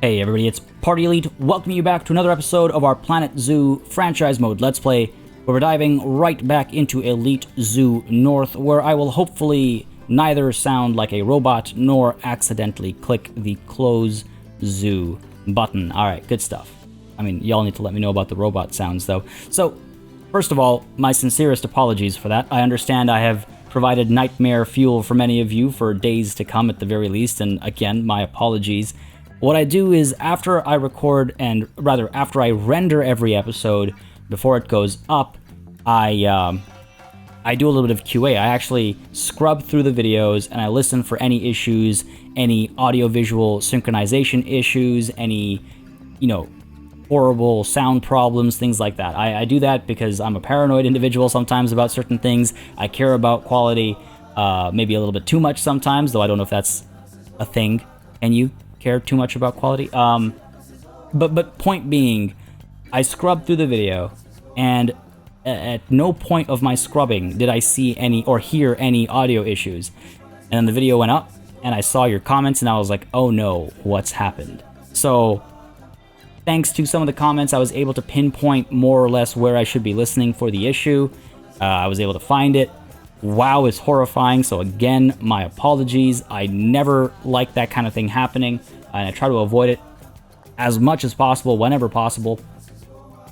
Hey everybody, it's Party Elite, welcoming you back to another episode of our Planet Zoo franchise mode Let's Play, where we're diving right back into Elite Zoo North, where I will hopefully neither sound like a robot nor accidentally click the close zoo button. Alright, good stuff. I mean, y'all need to let me know about the robot sounds though. So, first of all, my sincerest apologies for that. I understand I have provided nightmare fuel for many of you for days to come at the very least, and again, my apologies. What I do is after I record, and rather after I render every episode before it goes up, I do a little bit of QA. I actually scrub through the videos and I listen for any issues, any audio-visual synchronization issues, any, horrible sound problems, things like that. I do that because I'm a paranoid individual sometimes about certain things. I care about quality, maybe a little bit too much sometimes, though I don't know if that's a thing. Can you care too much about quality? But point being, I scrubbed through the video, and at no point of my scrubbing did I see any or hear any audio issues. And then the video went up, and I saw your comments, and I was like, oh no, what's happened? So, thanks to some of the comments, I was able to pinpoint more or less where I should be listening for the issue. I was able to find it. WoW is horrifying, so again, my apologies. I never like that kind of thing happening, and I try to avoid it as much as possible, whenever possible.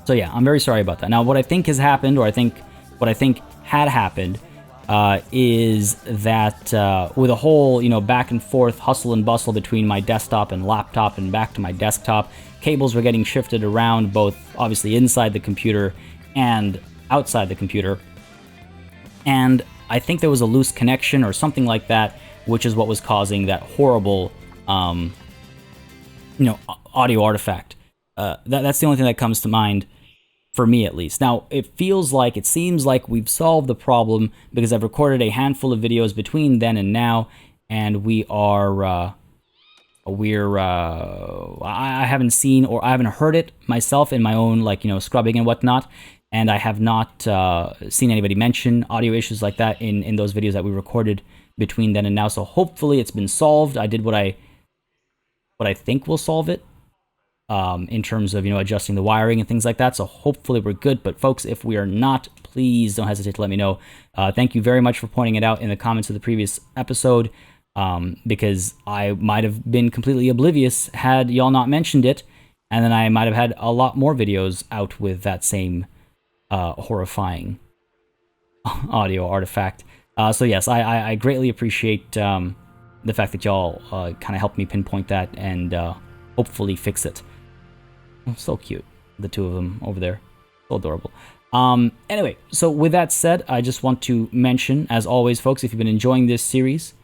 So yeah, I'm very sorry about that. Now, what I think has happened, or what I think had happened, is that with a whole, back and forth hustle and bustle between my desktop and laptop and back to my desktop, cables were getting shifted around, both obviously inside the computer and outside the computer. And I think there was a loose connection or something like that, which is what was causing that horrible, audio artifact. That's the only thing that comes to mind, for me at least. Now, it seems like we've solved the problem, because I've recorded a handful of videos between then and now, and I haven't seen or I haven't heard it myself in my own, scrubbing and whatnot. And I have not seen anybody mention audio issues like that in those videos that we recorded between then and now. So hopefully it's been solved. I did what I think will solve it in terms of, adjusting the wiring and things like that. So hopefully we're good. But folks, if we are not, please don't hesitate to let me know. Thank you very much for pointing it out in the comments of the previous episode, because I might have been completely oblivious had y'all not mentioned it. And then I might have had a lot more videos out with that same horrifying audio artifact. So yes, I greatly appreciate the fact that y'all kind of helped me pinpoint that and hopefully fix it. Oh, so cute, the two of them over there, so adorable. Anyway, so with that said, I just want to mention, as always, folks, if you've been enjoying this series,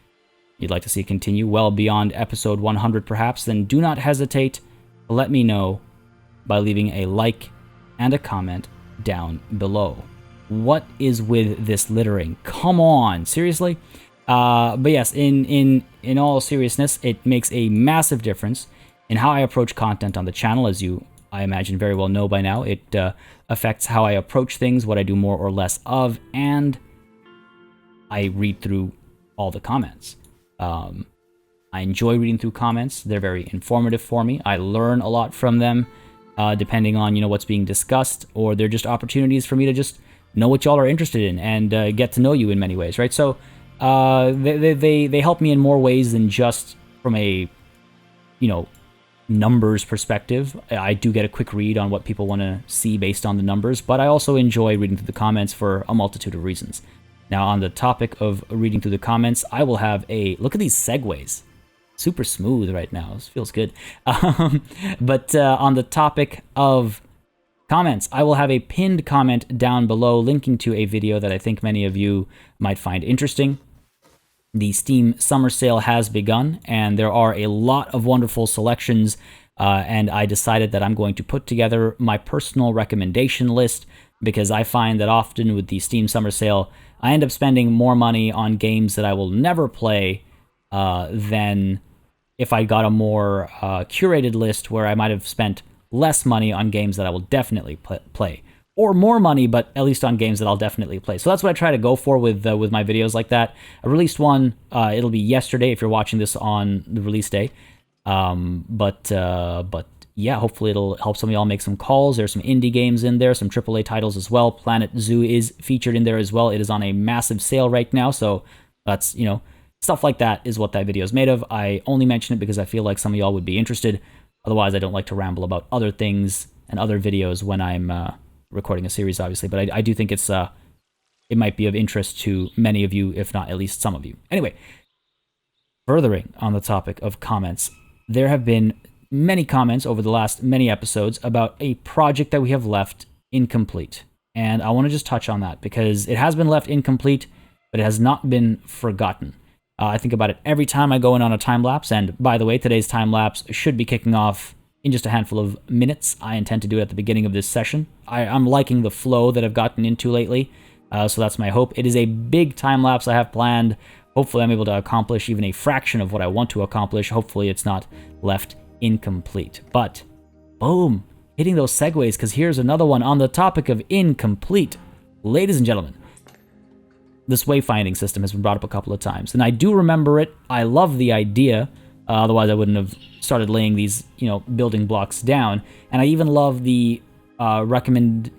you'd like to see it continue well beyond episode 100 perhaps, then do not hesitate to let me know by leaving a like and a comment down below. What is with this littering? Come on, seriously? But yes, in all seriousness, it makes a massive difference in how I approach content on the channel, as you, I imagine, very well know by now. It affects how I approach things, what I do more or less of, and I read through all the comments. I enjoy reading through comments. They're very informative for me. I learn a lot from them. Depending on what's being discussed, or they're just opportunities for me to just know what y'all are interested in and get to know you in many ways, right? So they help me in more ways than just from a numbers perspective. I do get a quick read on what people want to see based on the numbers, but I also enjoy reading through the comments for a multitude of reasons. Now, on the topic of reading through the comments, I will have a look at these segues. Super smooth right now. This feels good. But on the topic of comments, I will have a pinned comment down below linking to a video that I think many of you might find interesting. The Steam Summer Sale has begun, and there are a lot of wonderful selections, and I decided that I'm going to put together my personal recommendation list, because I find that often with the Steam Summer Sale, I end up spending more money on games that I will never play than if I got a more curated list where I might have spent less money on games that I will definitely play. Or more money, but at least on games that I'll definitely play. So that's what I try to go for with my videos like that. I released one, it'll be yesterday if you're watching this on the release day. But yeah, hopefully it'll help some of y'all make some calls. There's some indie games in there, some AAA titles as well. Planet Zoo is featured in there as well. It is on a massive sale right now, so that's, stuff like that is what that video is made of. I only mention it because I feel like some of y'all would be interested. Otherwise, I don't like to ramble about other things and other videos when I'm recording a series, obviously. But I do think it might be of interest to many of you, if not at least some of you. Anyway, furthering on the topic of comments, there have been many comments over the last many episodes about a project that we have left incomplete. And I want to just touch on that because it has been left incomplete, but it has not been forgotten. I think about it every time I go in on a time lapse. And by the way, today's time lapse should be kicking off in just a handful of minutes. I intend to do it at the beginning of this session. I'm liking the flow that I've gotten into lately. So that's my hope. It is a big time lapse I have planned. Hopefully I'm able to accomplish even a fraction of what I want to accomplish. Hopefully it's not left incomplete. But boom, hitting those segues, because here's another one on the topic of incomplete. Ladies and gentlemen, this wayfinding system has been brought up a couple of times, and I do remember it. I love the idea. Otherwise I wouldn't have started laying these, building blocks down. And I even love the recommended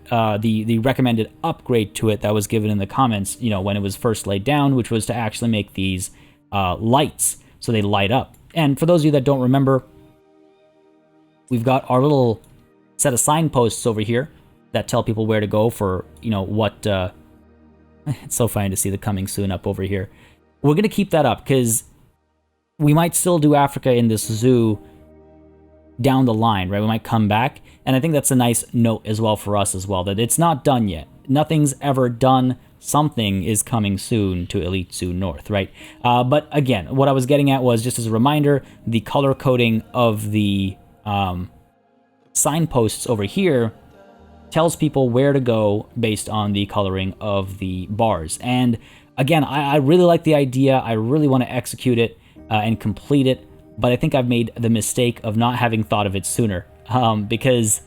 upgrade to it that was given in the comments, when it was first laid down, which was to actually make these lights so they light up. And for those of you that don't remember, we've got our little set of signposts over here that tell people where to go for, what... It's so funny to see the coming soon up over here. We're going to keep that up because we might still do Africa in this zoo down the line, right? We might come back. And I think that's a nice note as well for us as well, that it's not done yet. Nothing's ever done. Something is coming soon to Elite Zoo North, right? But again, what I was getting at was, just as a reminder, the color coding of the signposts over here tells people where to go based on the coloring of the bars. And again, I really like the idea. I really want to execute it and complete it, but I think I've made the mistake of not having thought of it sooner, because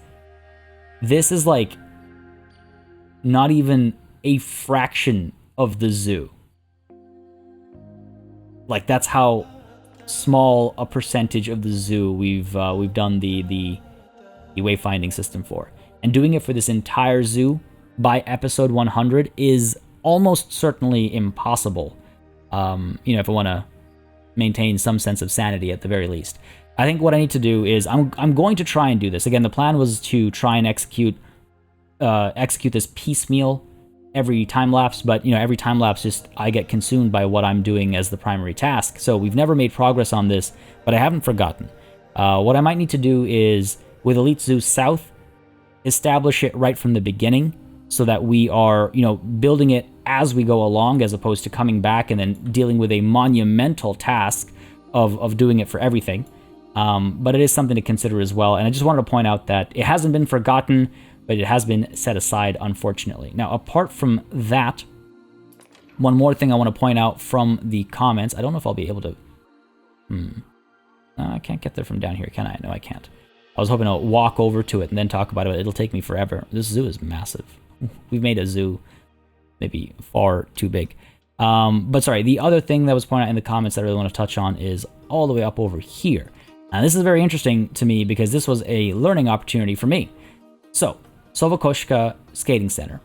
this is like not even a fraction of the zoo. Like, that's how small a percentage of the zoo we've done the wayfinding system for. And doing it for this entire zoo by episode 100 is almost certainly impossible. If I want to maintain some sense of sanity at the very least. I think what I need to do is I'm going to try and do this. Again, the plan was to try and execute this piecemeal every time lapse, but every time lapse just I get consumed by what I'm doing as the primary task. So we've never made progress on this, but I haven't forgotten. What I might need to do is with Elite Zoo South, establish it right from the beginning so that we are, building it as we go along, as opposed to coming back and then dealing with a monumental task of doing it for everything. But it is something to consider as well. And I just wanted to point out that it hasn't been forgotten, but it has been set aside, unfortunately. Now, apart from that, one more thing I want to point out from the comments. I don't know if I'll be able to... I can't get there from down here, can I? No, I can't. I was hoping to walk over to it and then talk about it. It'll take me forever. This zoo is massive. We've made a zoo maybe far too big. But sorry, the other thing that was pointed out in the comments that I really want to touch on is all the way up over here. Now, this is very interesting to me because this was a learning opportunity for me. So, Sovakoshka Skating Center.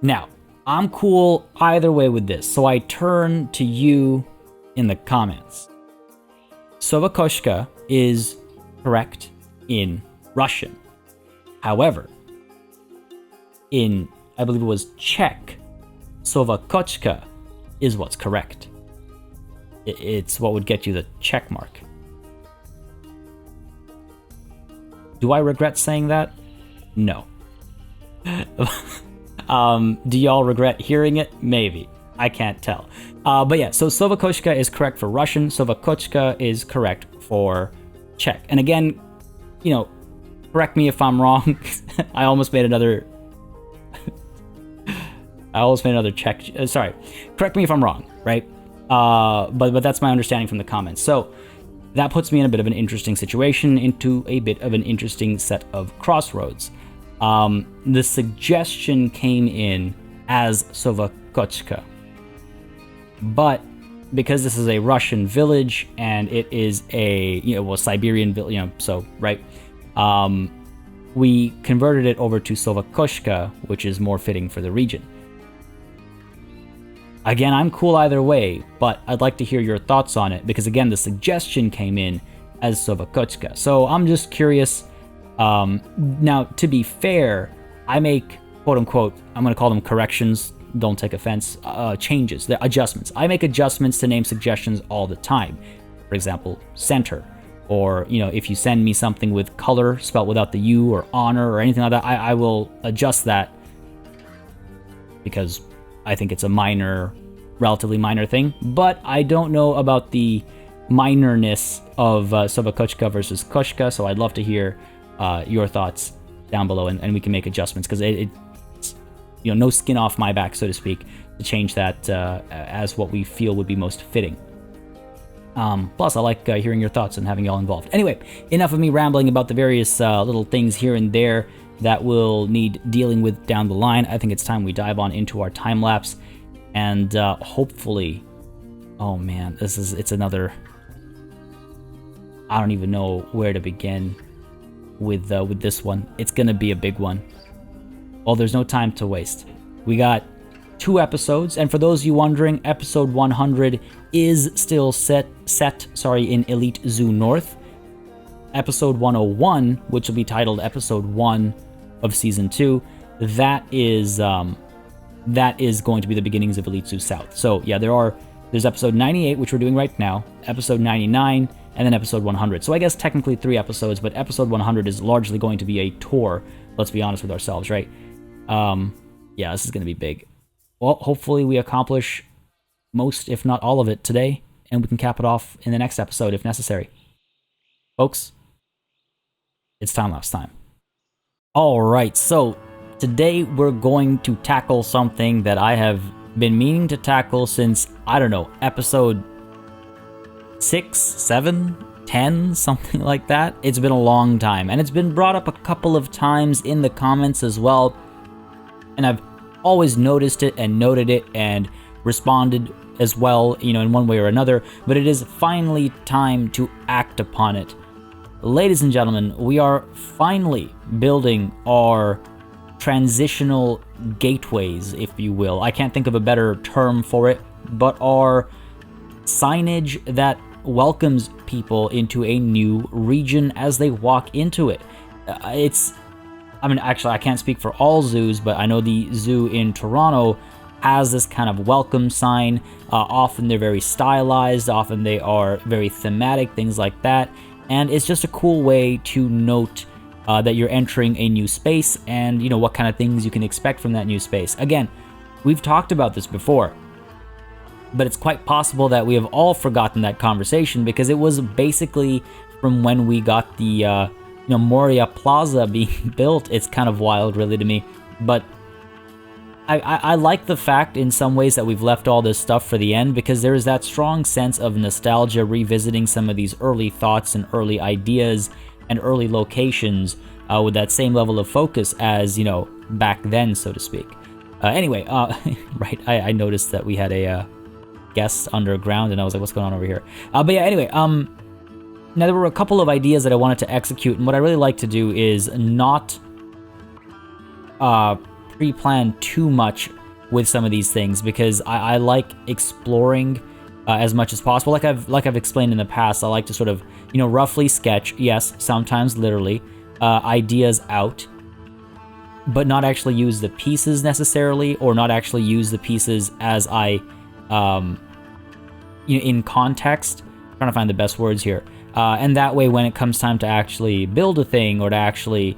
Now, I'm cool either way with this, so I turn to you in the comments. Sovakoshka is correct in Russian. However, in, I believe it was Czech, Sovakochka is what's correct. It's what would get you the check mark. Do I regret saying that? No. Do y'all regret hearing it? Maybe. I can't tell. But yeah, so Sovakochka is correct for Russian. Sovakochka is correct for Czech. And again, correct me if I'm wrong. I almost made another Czech. Sorry. Correct me if I'm wrong, right? But that's my understanding from the comments. So that puts me in a bit of an interesting situation, into a bit of an interesting set of crossroads. The suggestion came in as Sovakochka, but because this is a Russian village and it is a, Siberian village, so, right? We converted it over to Sovakoshka, which is more fitting for the region. Again, I'm cool either way, but I'd like to hear your thoughts on it, because again, the suggestion came in as Sovakochka. So I'm just curious. Now, to be fair, I make, quote-unquote, I'm going to call them corrections, don't take offense, changes, the adjustments. I make adjustments to name suggestions all the time. For example, center. Or, if you send me something with color spelled without the U or honor or anything like that, I will adjust that because I think it's a relatively minor thing. But I don't know about the minorness of Sovakochka versus Koshka, so I'd love to hear your thoughts down below, and we can make adjustments, because it's no skin off my back, so to speak, to change that as what we feel would be most fitting. Plus, I like hearing your thoughts and having y'all involved. Anyway, enough of me rambling about the various little things here and there that we'll need dealing with down the line. I think it's time we dive on into our time lapse, and hopefully, oh man, it's another. I don't even know where to begin with this one. It's gonna be a big one. Well, there's no time to waste. We got 2 episodes, and for those of you wondering, episode 100 is still set in Elite Zoo North. Episode 101, which will be titled episode 1 of season 2, that is going to be the beginnings of Elite Zoo South. So yeah, there's episode 98, which we're doing right now, episode 99, and then episode 100. So I guess technically 3 episodes, but episode 100 is largely going to be a tour. Let's be honest with ourselves, right? Yeah, this is going to be big. Well, hopefully we accomplish most, if not all of it today, and we can cap it off in the next episode if necessary. Folks, it's time-lapse time. Alright, so today we're going to tackle something that I have been meaning to tackle since, I don't know, episode 6, 7, 10, something like that. It's been a long time, and it's been brought up a couple of times in the comments as well, and I've always noticed it and noted it and responded as well, in one way or another, but it is finally time to act upon it. Ladies and gentlemen, we are finally building our transitional gateways, if you will. I can't think of a better term for it, but our signage that welcomes people into a new region as they walk into it. Actually, I can't speak for all zoos, but I know the zoo in Toronto has this kind of welcome sign. Often they're very stylized, often they are very thematic, things like that. And it's just a cool way to note that you're entering a new space and, what kind of things you can expect from that new space. Again, we've talked about this before, but it's quite possible that we have all forgotten that conversation, because it was basically from when we got the Moria Plaza being built. It's kind of wild, really, to me. But I like the fact in some ways that we've left all this stuff for the end, because there is that strong sense of nostalgia revisiting some of these early thoughts and early ideas and early locations with that same level of focus as, back then, so to speak. Anyway, right, I noticed that we had a guest underground, and I was like, what's going on over here? But yeah, anyway, now, there were a couple of ideas that I wanted to execute, and what I really like to do is not pre-plan too much with some of these things, because I like exploring as much as possible. Like I've explained in the past, I like to sort of, roughly sketch, yes, sometimes literally, ideas out, but not actually use the pieces necessarily, or not actually use the pieces as I, in context. I'm trying to find the best words here. And that way, when it comes time to actually build a thing or to actually,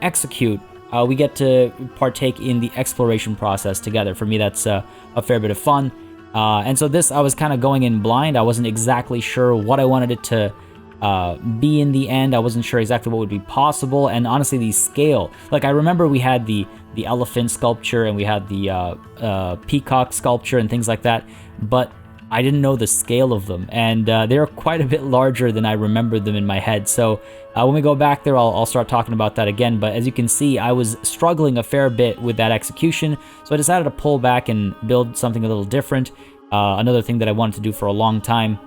execute, we get to partake in the exploration process together. For me, that's a fair bit of fun. And so I was kind of going in blind. I wasn't exactly sure what I wanted it to be in the end. I wasn't sure exactly what would be possible. And honestly, the scale, like I remember we had the elephant sculpture and we had the peacock sculpture and things like that, but I didn't know the scale of them, and they're quite a bit larger than I remembered them in my head. So when we go back there, I'll start talking about that again. But as you can see, I was struggling a fair bit with that execution, so I decided to pull back and build something a little different. Another thing that I wanted to do for a long time.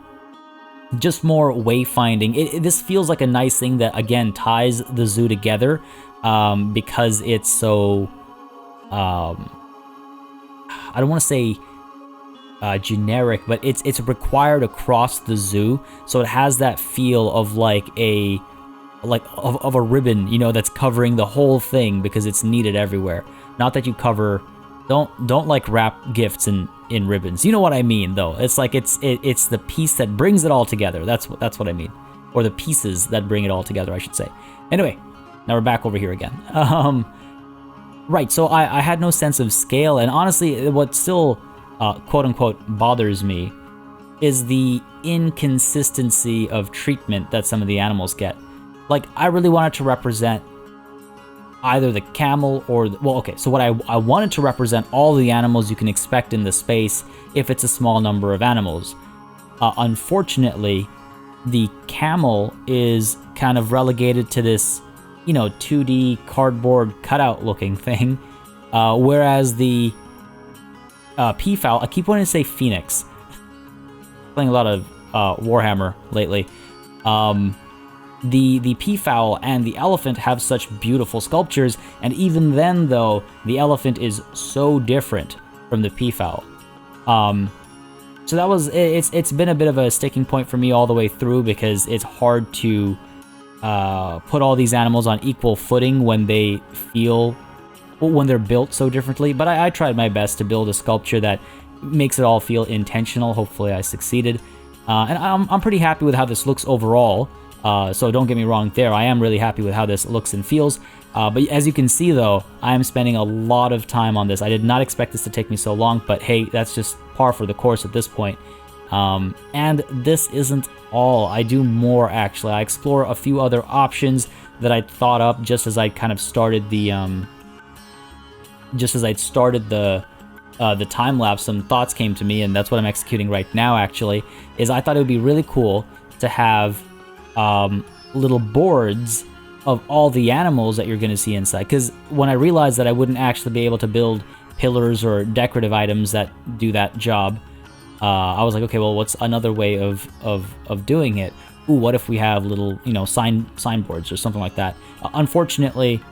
Just more wayfinding. This feels like a nice thing that, again, ties the zoo together, because it's so, I don't want to say generic, but it's required across the zoo, so it has that feel of like a ribbon, you know, that's covering the whole thing because it's needed everywhere. Not that you cover, don't like wrap gifts in ribbons. You know what I mean, though. It's like it's the piece that brings it all together. That's what I mean, or the pieces that bring it all together, I should say. Anyway, now we're back over here again. Right. So I had no sense of scale, and honestly, what still quote unquote bothers me is the inconsistency of treatment that some of the animals get. Like, I really wanted to represent either the camel or so what I wanted to represent all the animals you can expect in the space if it's a small number of animals. Unfortunately, the camel is kind of relegated to this, you know, 2D cardboard cutout looking thing, whereas the peafowl, I keep wanting to say phoenix, playing a lot of Warhammer lately, the peafowl and the elephant have such beautiful sculptures, and even then, though, the elephant is so different from the peafowl. So that was, it's been a bit of a sticking point for me all the way through, because it's hard to put all these animals on equal footing when they're built so differently. But I tried my best to build a sculpture that makes it all feel intentional. Hopefully I succeeded. And I'm pretty happy with how this looks overall. So don't get me wrong there, I am really happy with how this looks and feels. But as you can see, though, I am spending a lot of time on this. I did not expect this to take me so long, but hey, that's just par for the course at this point. And this isn't all. I do more, actually. I explore a few other options that I'd thought up just as I kind of started the time lapse. Some thoughts came to me, and that's what I'm executing right now, actually. Is I thought it would be really cool to have little boards of all the animals that you're going to see inside. Because when I realized that I wouldn't actually be able to build pillars or decorative items that do that job, I was like, okay, well, what's another way of doing it? Ooh, what if we have little, you know, signboards or something like that? Unfortunately,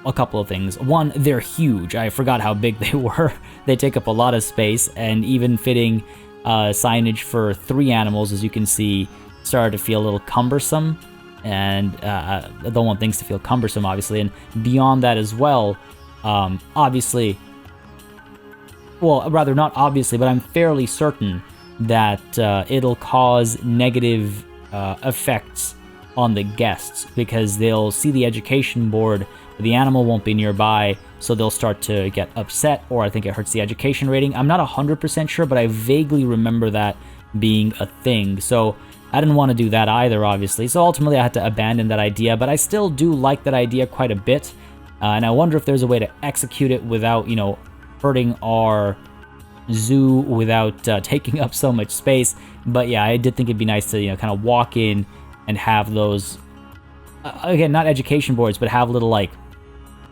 a couple of things. One, they're huge. I forgot how big they were. They take up a lot of space, and even fitting signage for 3 animals, as you can see, started to feel a little cumbersome, and I don't want things to feel cumbersome, obviously. And beyond that as well, obviously, well, rather not obviously, but I'm fairly certain that it'll cause negative effects on the guests, because they'll see the education board, but the animal won't be nearby, so they'll start to get upset, or I think it hurts the education rating. I'm not 100% sure, but I vaguely remember that being a thing, so I didn't want to do that either, obviously. So ultimately I had to abandon that idea, but I still do like that idea quite a bit, and I wonder if there's a way to execute it without, you know, hurting our zoo, without taking up so much space. But yeah, I did think it'd be nice to, you know, kind of walk in and have those, again, not education boards, but have little, like,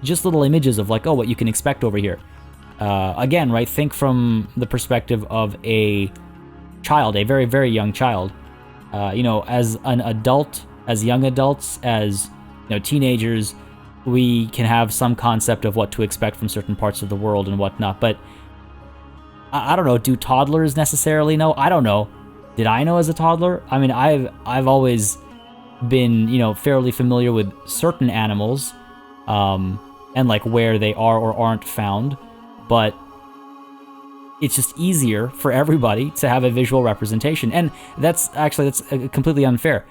just little images of, like, oh, what you can expect over here. Again, right, think from the perspective of a child, a very, very young child. You know, as an adult, as young adults, as, you know, teenagers, we can have some concept of what to expect from certain parts of the world and whatnot, but I don't know, do toddlers necessarily know? I don't know. Did I know as a toddler? I mean, I've always been, you know, fairly familiar with certain animals, and like where they are or aren't found, but it's just easier for everybody to have a visual representation. And that's completely unfair.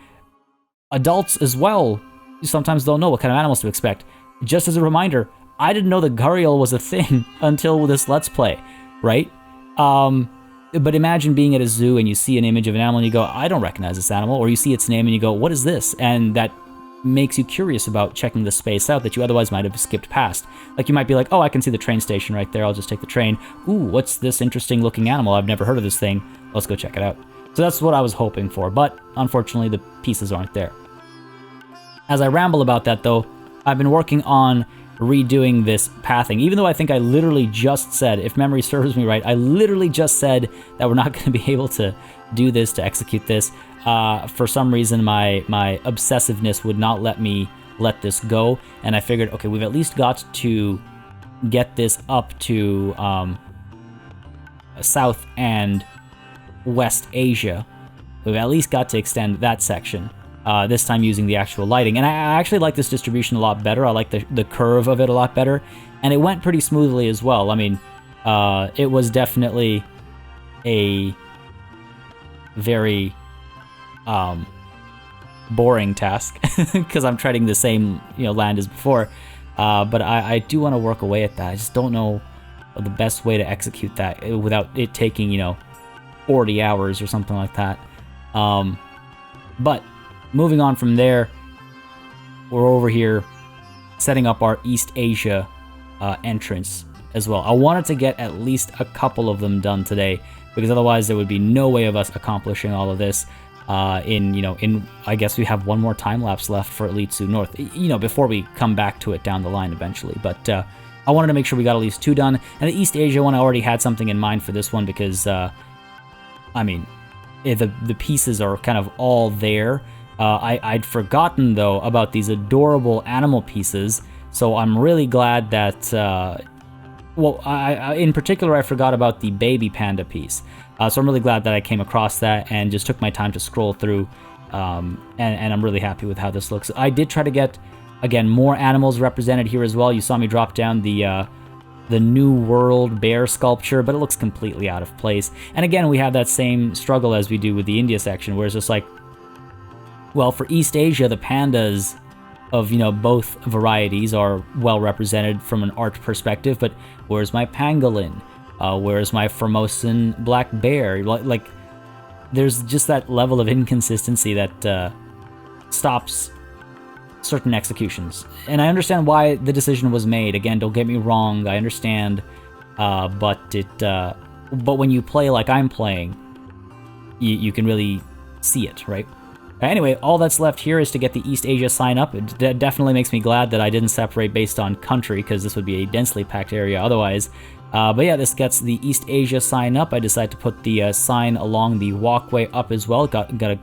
Adults as well sometimes don't know what kind of animals to expect. Just as a reminder, I didn't know that Gharial was a thing until this Let's Play, right? But imagine being at a zoo and you see an image of an animal and you go, I don't recognize this animal, or you see its name and you go, what is this? And that makes you curious about checking the space out that you otherwise might have skipped past. Like, you might be like, oh, I can see the train station right there, I'll just take the train. Ooh, what's this interesting looking animal? I've never heard of this thing. Let's go check it out. So that's what I was hoping for, but unfortunately the pieces aren't there. As I ramble about that, though, I've been working on redoing this pathing, even though I think I literally just said, if memory serves me right, I literally just said that we're not going to be able to do this, to execute this. For some reason, my obsessiveness would not let me let this go, and I figured, okay, we've at least got to get this up to South and West Asia. We've at least got to extend that section. This time using the actual lighting. And I actually like this distribution a lot better. I like the curve of it a lot better. And it went pretty smoothly as well. I mean, it was definitely a very boring task because I'm treading the same land as before. But I do want to work away at that. I just don't know the best way to execute that without it taking 40 hours or something like that. But moving on from there, we're over here setting up our East Asia entrance as well. I wanted to get at least a couple of them done today, because otherwise there would be no way of us accomplishing all of this in I guess we have one more time lapse left for Elite Zoo North, before we come back to it down the line eventually. But I wanted to make sure we got at least 2 done. And the East Asia one, I already had something in mind for this one because, I mean, the pieces are kind of all there. I'd forgotten, though, about these adorable animal pieces, so I'm really glad that, in particular, I forgot about the baby panda piece. So I'm really glad that I came across that and just took my time to scroll through, and I'm really happy with how this looks. I did try to get, again, more animals represented here as well. You saw me drop down the New World bear sculpture, but it looks completely out of place. And again, we have that same struggle as we do with the India section, where it's just like, well, for East Asia, the pandas of, both varieties are well represented from an art perspective, but where's my pangolin? Where's my Formosan black bear? Like, there's just that level of inconsistency that stops certain executions. And I understand why the decision was made. Again, don't get me wrong, I understand, but when you play like I'm playing, you can really see it, right? Anyway, all that's left here is to get the East Asia sign up. It definitely makes me glad that I didn't separate based on country, because this would be a densely packed area otherwise. But yeah, this gets the East Asia sign up. I decided to put the sign along the walkway up as well. Gotta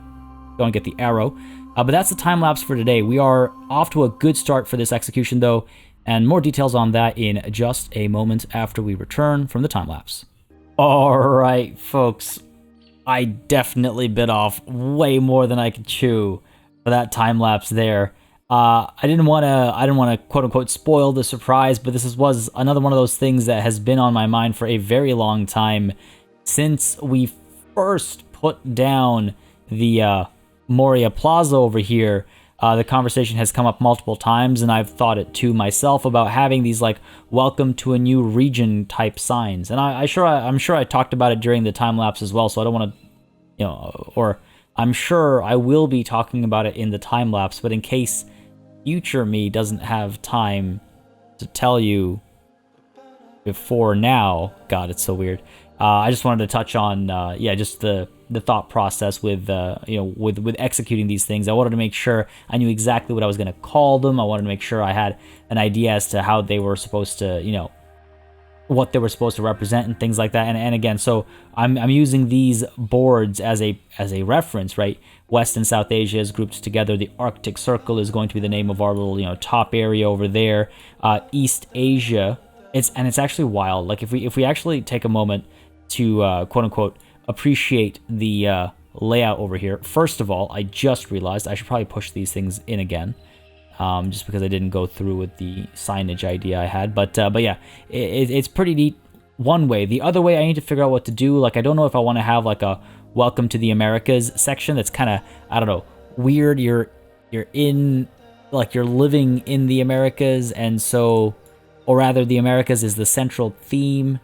go and get the arrow. But that's the time lapse for today. We are off to a good start for this execution, though, and more details on that in just a moment after we return from the time lapse. All right, folks. I definitely bit off way more than I could chew for that time lapse there. I didn't want to quote unquote spoil the surprise, but this was another one of those things that has been on my mind for a very long time since we first put down the Moria Plaza over here. The conversation has come up multiple times, and I've thought it to myself about having these like welcome to a new region type signs. And I'm sure I talked about it during the time lapse as well, so I don't want to, or I'm sure I will be talking about it in the time lapse, but in case future me doesn't have time to tell you before now, God, it's so weird. I just wanted to touch on, just the thought process with with executing these things. I wanted to make sure I knew exactly what I was going to call them. I wanted to make sure I had an idea as to how they were supposed to, what they were supposed to represent and things like that. And again, so I'm using these boards as a reference, right? West and South Asia is grouped together. The Arctic Circle is going to be the name of our little, top area over there. East Asia, it's actually wild. Like if we actually take a moment to quote unquote appreciate the layout over here. First of all, I just realized I should probably push these things in again, just because I didn't go through with the signage idea I had. But yeah, it's pretty neat one way. The other way, I need to figure out what to do. Like, I don't know if I want to have like a Welcome to the Americas section that's kind of, I don't know, weird. You're in, like, you're living in the Americas, and so, or rather the Americas is the central theme.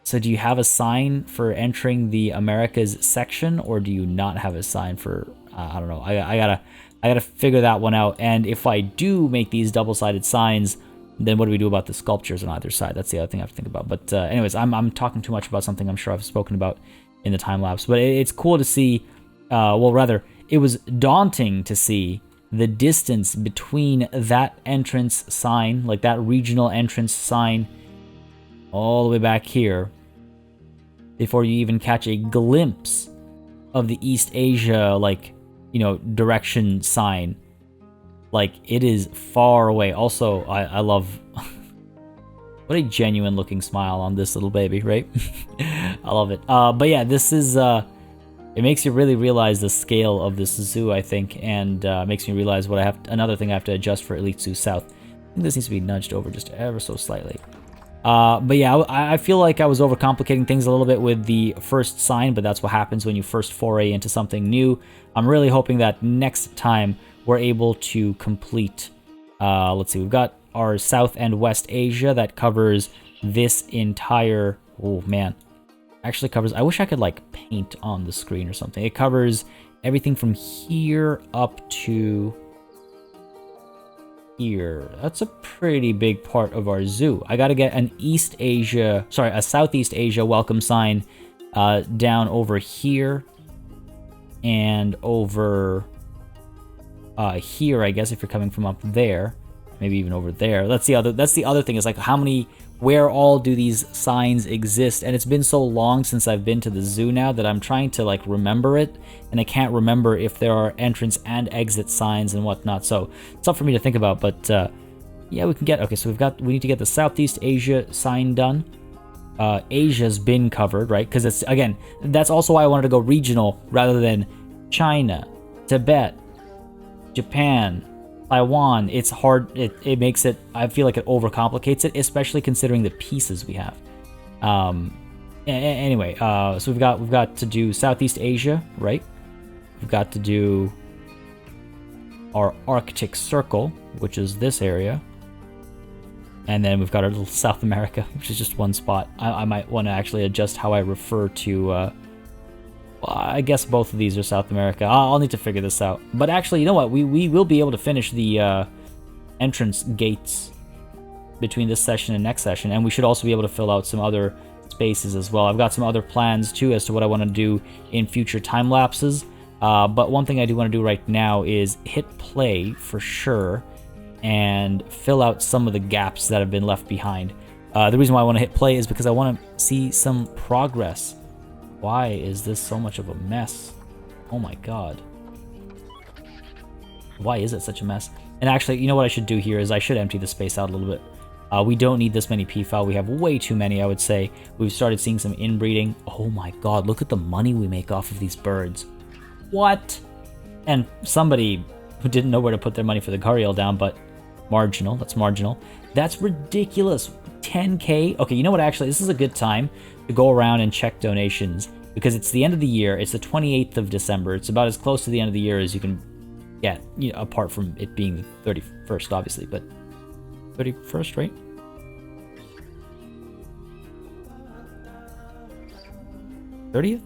So do you have a sign for entering the Americas section, or do you not have a sign for, I don't know. I gotta figure that one out. And if I do make these double-sided signs, then what do we do about the sculptures on either side? That's the other thing I have to think about. But anyways, I'm talking too much about something I'm sure I've spoken about in the time lapse. But it's cool to see, well, rather, it was daunting to see the distance between that entrance sign, like that regional entrance sign, all the way back here, before you even catch a glimpse of the East Asia, like, you know, direction sign. Like, it is far away. Also, I love... what a genuine looking smile on this little baby, right? I love it. But yeah, this is... it makes you really realize the scale of this zoo, I think, and makes me realize what I have... another thing I have to adjust for Elite Zoo South. I think this needs to be nudged over just ever so slightly. But yeah, I feel like I was overcomplicating things a little bit with the first sign, but that's what happens when you first foray into something new. I'm really hoping that next time we're able to complete, let's see, we've got our South and West Asia that covers this entire, oh man, actually covers, I wish I could like paint on the screen or something. It covers everything from here up to here. That's a pretty big part of our zoo. I gotta get an East Asia, sorry, a Southeast Asia welcome sign down over here and over here, I guess, if you're coming from up there, maybe even over there. That's the other thing, is like how many, where all do these signs exist? And it's been so long since I've been to the zoo now that I'm trying to like remember it, and I can't remember if there are entrance and exit signs and whatnot. So it's something for me to think about. But yeah, we can get, okay, so we need to get the Southeast Asia sign done. Asia's been covered, right? Because it's, again, that's also why I wanted to go regional rather than China, Tibet, Japan, Taiwan. It's hard, it makes it, I feel like it overcomplicates it, especially considering the pieces we have. Anyway, so we've got to do Southeast Asia, right? We've got to do our Arctic Circle, which is this area. And then we've got our little South America, which is just one spot. I might want to actually adjust how I refer to, well, I guess both of these are South America. I'll need to figure this out. But actually, you know what? We will be able to finish the entrance gates between this session and next session. And we should also be able to fill out some other spaces as well. I've got some other plans, too, as to what I want to do in future time lapses. But one thing I do want to do right now is hit play for sure and fill out some of the gaps that have been left behind. The reason why I want to hit play is because I want to see some progress. Why is this so much of a mess? Oh my god. Why is it such a mess? And actually, you know what I should do here is I should empty the space out a little bit. We don't need this many peafowl. We have way too many, I would say. We've started seeing some inbreeding. Oh my god, look at the money we make off of these birds. What? And somebody who didn't know where to put their money for the Gharial down, but marginal. That's marginal. That's ridiculous. 10k? Okay, you know what, actually, this is a good time to go around and check donations, because it's the end of the year. It's the 28th of December. It's about as close to the end of the year as you can get, you know, apart from it being the 31st, obviously, but 31st, right? '30th?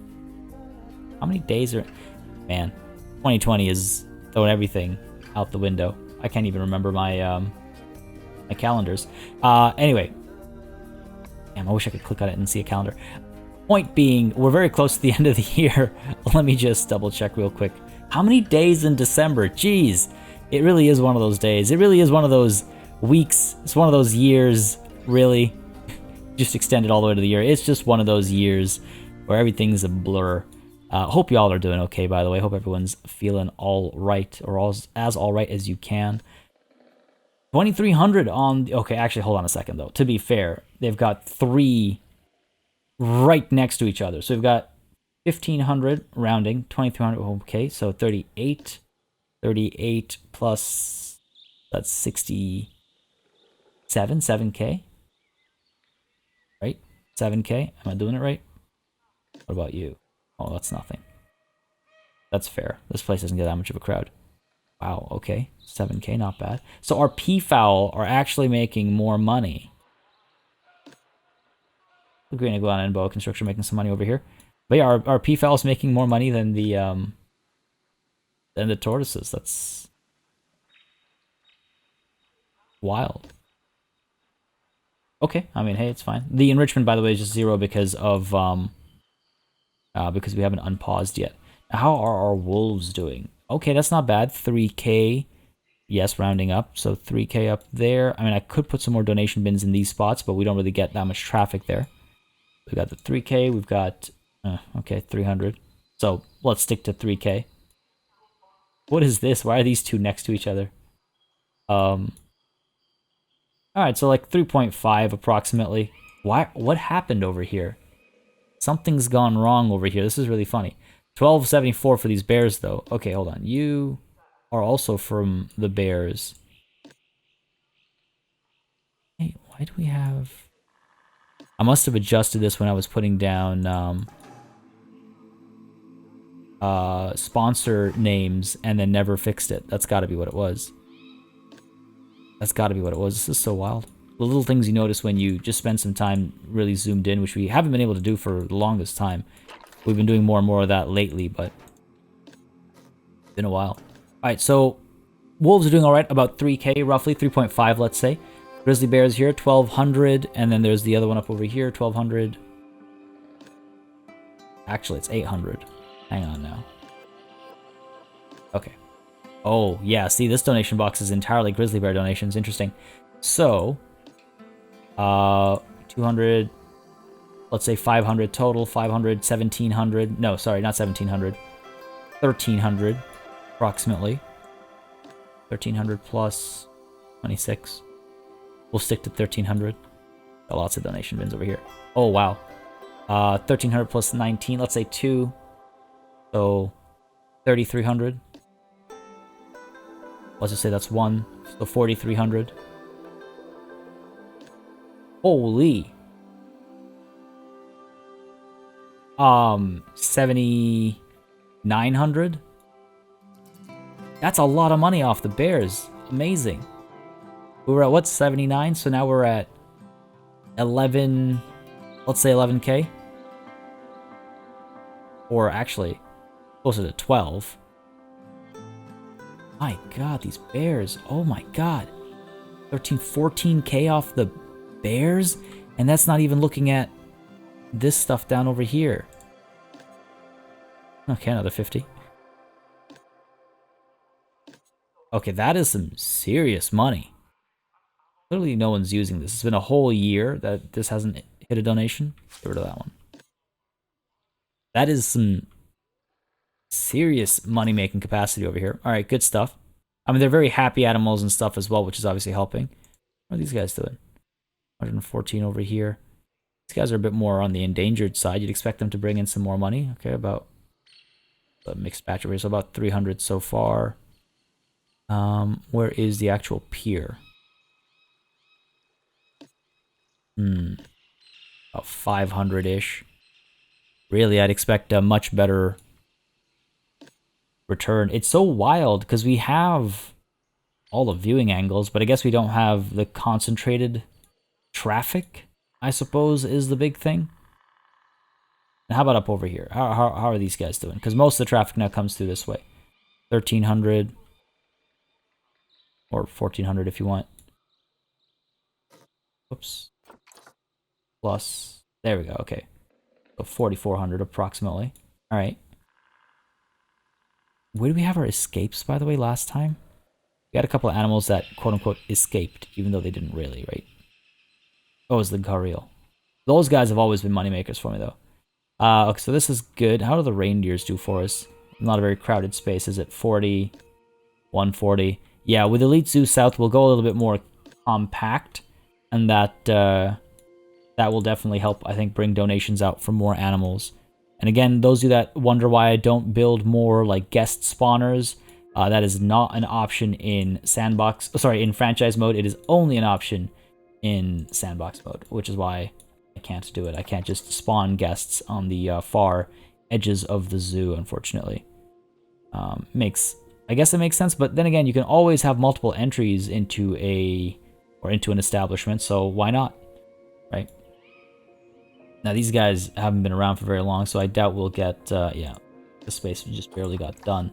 How many days are... Man, 2020 is throwing everything out the window. I can't even remember my my calendars. Anyway. Damn, I wish I could click on it and see a calendar. Point being, we're very close to the end of the year. Let me just double check real quick. How many days in December? Jeez. It really is one of those days. It really is one of those weeks. It's one of those years, really. Just extended all the way to the year. It's just one of those years where everything's a blur. Hope y'all are doing okay, by the way. Hope everyone's feeling all right, or as all right as you can. 2,300 on... Okay, actually, hold on a second, though. To be fair, they've got 3 right next to each other. So we've got 1,500 rounding, 2,300. Okay, so 38. 38 plus... That's 67, 7k? Right? 7k? Am I doing it right? What about you? Oh, that's nothing. That's fair. This place doesn't get that much of a crowd. Wow, okay. 7k, not bad. So our peafowl are actually making more money. The green iguana and boa constrictor making some money over here. But yeah, our peafowl's making more money than the tortoises. That's wild. Okay, I mean, hey, it's fine. The enrichment, by the way, is just 0 because of because we haven't unpaused yet. How are our wolves doing? Okay, that's not bad. 3k. yes, rounding up. So 3K up there. I mean, I could put some more donation bins in these spots, but we don't really get that much traffic there. We got the 3K. We've got, okay, 300. So let's stick to 3K. What is this? Why are these two next to each other? All right, so like 3.5 approximately. Why? What happened over here? Something's gone wrong over here. This is really funny. 1274 for these bears, though. Okay, hold on. You are also from the bears. Hey, why do we have... I must have adjusted this when I was putting down sponsor names and then never fixed it. That's got to be what it was. That's got to be what it was. This is so wild. The little things you notice when you just spend some time really zoomed in, which we haven't been able to do for the longest time. We've been doing more and more of that lately, but it's been a while. Alright, so wolves are doing alright, about 3K roughly, 3.5 let's say. Grizzly bears here, 1200, and then there's the other one up over here, 1200. Actually, it's 800. Hang on now. Okay. Oh, yeah, see, this donation box is entirely grizzly bear donations. Interesting. So, 200, let's say 500 total, 500, 1700. No, sorry, not 1700. 1300, approximately. 1300 plus 26. We'll stick to 1300. Got lots of donation bins over here. Oh, wow. 1300 plus 19, let's say 2. So, 3300. Let's just say that's 1. So, 4300. Holy. 7,900. That's a lot of money off the bears. Amazing. We were at what, 79? So now we're at 11. Let's say 11K. Or actually, closer to 12. My god, these bears. Oh my god. 13, 14K off the bears? And that's not even looking at this stuff down over here. Okay, another 50. Okay, that is some serious money. Literally no one's using this. It's been a whole year that this hasn't hit a donation. Get rid of that one. That is some serious money-making capacity over here. Alright, good stuff. I mean, they're very happy animals and stuff as well, which is obviously helping. What are these guys doing? 114 over here. These guys are a bit more on the endangered side. You'd expect them to bring in some more money. Okay, about a mixed batch over here. So about 300 so far. Where is the actual pier? About 500-ish. Really, I'd expect a much better return. It's so wild because we have all the viewing angles, but I guess we don't have the concentrated traffic, I suppose, is the big thing. And how about up over here? How are these guys doing? Because most of the traffic now comes through this way. 1300 or 1400 if you want. Oops. Plus, there we go. Okay. So 4400 approximately. All right. Where do we have our escapes, by the way, last time? We had a couple of animals that, quote-unquote, escaped, even though they didn't really, right? Oh, it's the gharial. Those guys have always been moneymakers for me, though. Okay, so this is good. How do the reindeers do for us? Not a very crowded space. Is it 40? 140? Yeah, with Elite Zoo South, we'll go a little bit more compact, and that will definitely help, I think, bring donations out for more animals. And again, those of you that wonder why I don't build more like guest spawners, that is not an option in sandbox. Sorry, in franchise mode. It is only an option in sandbox mode, which is why I can't do it. I can't just spawn guests on the far edges of the zoo, unfortunately. I guess it makes sense, but then again, you can always have multiple entries into an establishment, so why not, right? Now, these guys haven't been around for very long, so I doubt we'll get, yeah, the space just barely got done.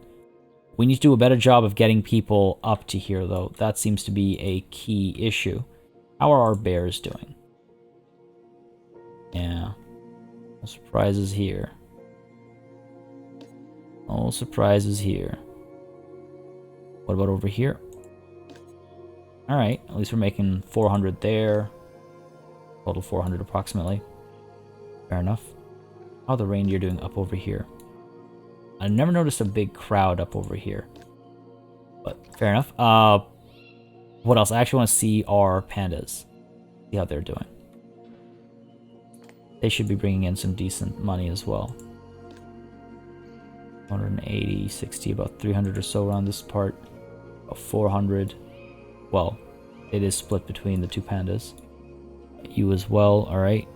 We need to do a better job of getting people up to here, though. That seems to be a key issue. How are our bears doing? Yeah. No surprises here. No surprises here. What about over here? Alright, at least we're making 400 there. Total 400 approximately. Fair enough. How are the reindeer doing up over here? I've never noticed a big crowd up over here. But fair enough. What else? I actually want to see our pandas. See how they're doing. They should be bringing in some decent money as well. 180, 60, about 300 or so around this part. About 400. Well, it is split between the two pandas. You as well, alright.